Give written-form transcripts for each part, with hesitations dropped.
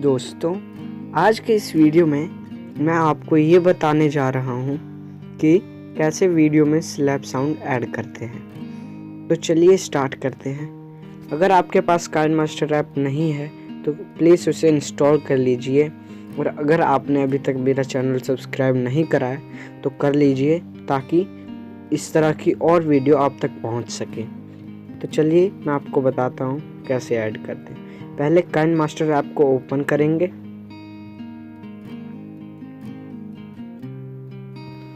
दोस्तों, आज के इस वीडियो में मैं आपको ये बताने जा रहा हूँ कि कैसे वीडियो में स्लैप साउंड ऐड करते हैं। तो चलिए स्टार्ट करते हैं। अगर आपके पास काइनमास्टर ऐप नहीं है तो प्लीज़ उसे इंस्टॉल कर लीजिए, और अगर आपने अभी तक मेरा चैनल सब्सक्राइब नहीं करा है तो कर लीजिए, ताकि इस तरह की और वीडियो आप तक पहुँच सके। तो चलिए मैं आपको बताता हूँ कैसे ऐड करते हैं। पहले काइनमास्टर ऐप को ओपन करेंगे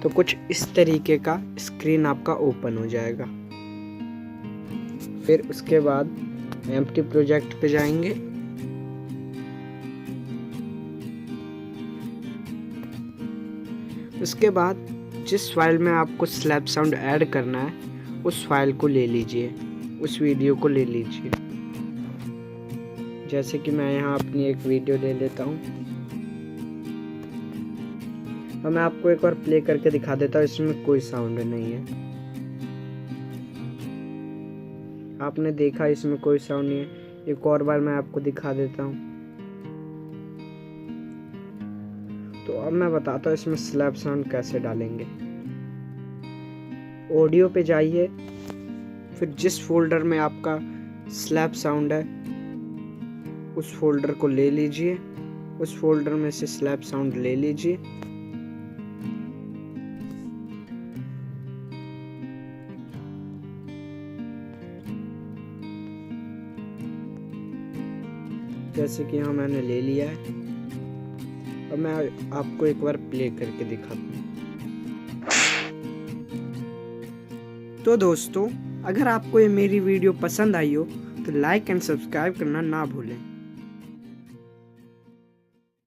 तो कुछ इस तरीके का स्क्रीन आपका ओपन हो जाएगा। फिर उसके बाद एम्प्टी प्रोजेक्ट पे जाएंगे। उसके बाद जिस फाइल में आपको स्लैप साउंड ऐड करना है उस फाइल को ले लीजिए, उस वीडियो को ले लीजिए। जैसे कि मैं यहाँ अपनी एक वीडियो ले लेता हूँ। अब मैं आपको एक बार प्ले करके दिखा देता हूँ, इसमें कोई साउंड नहीं है। आपने देखा इसमें कोई साउंड नहीं है। एक और बार मैं आपको दिखा देता हूँ। तो अब मैं बताता हूँ इसमें स्लैप साउंड कैसे डालेंगे। ऑडियो पे जाइए, फिर जिस फोल्डर में आपका स्लैप साउंड है उस फोल्डर को ले लीजिए, उस फोल्डर में से स्लैप साउंड ले लीजिए। जैसे कि यहाँ मैंने ले लिया है। अब मैं आपको एक बार प्ले करके दिखाता हूँ। तो दोस्तों, अगर आपको ये मेरी वीडियो पसंद आई हो तो लाइक एंड सब्सक्राइब करना ना भूलें।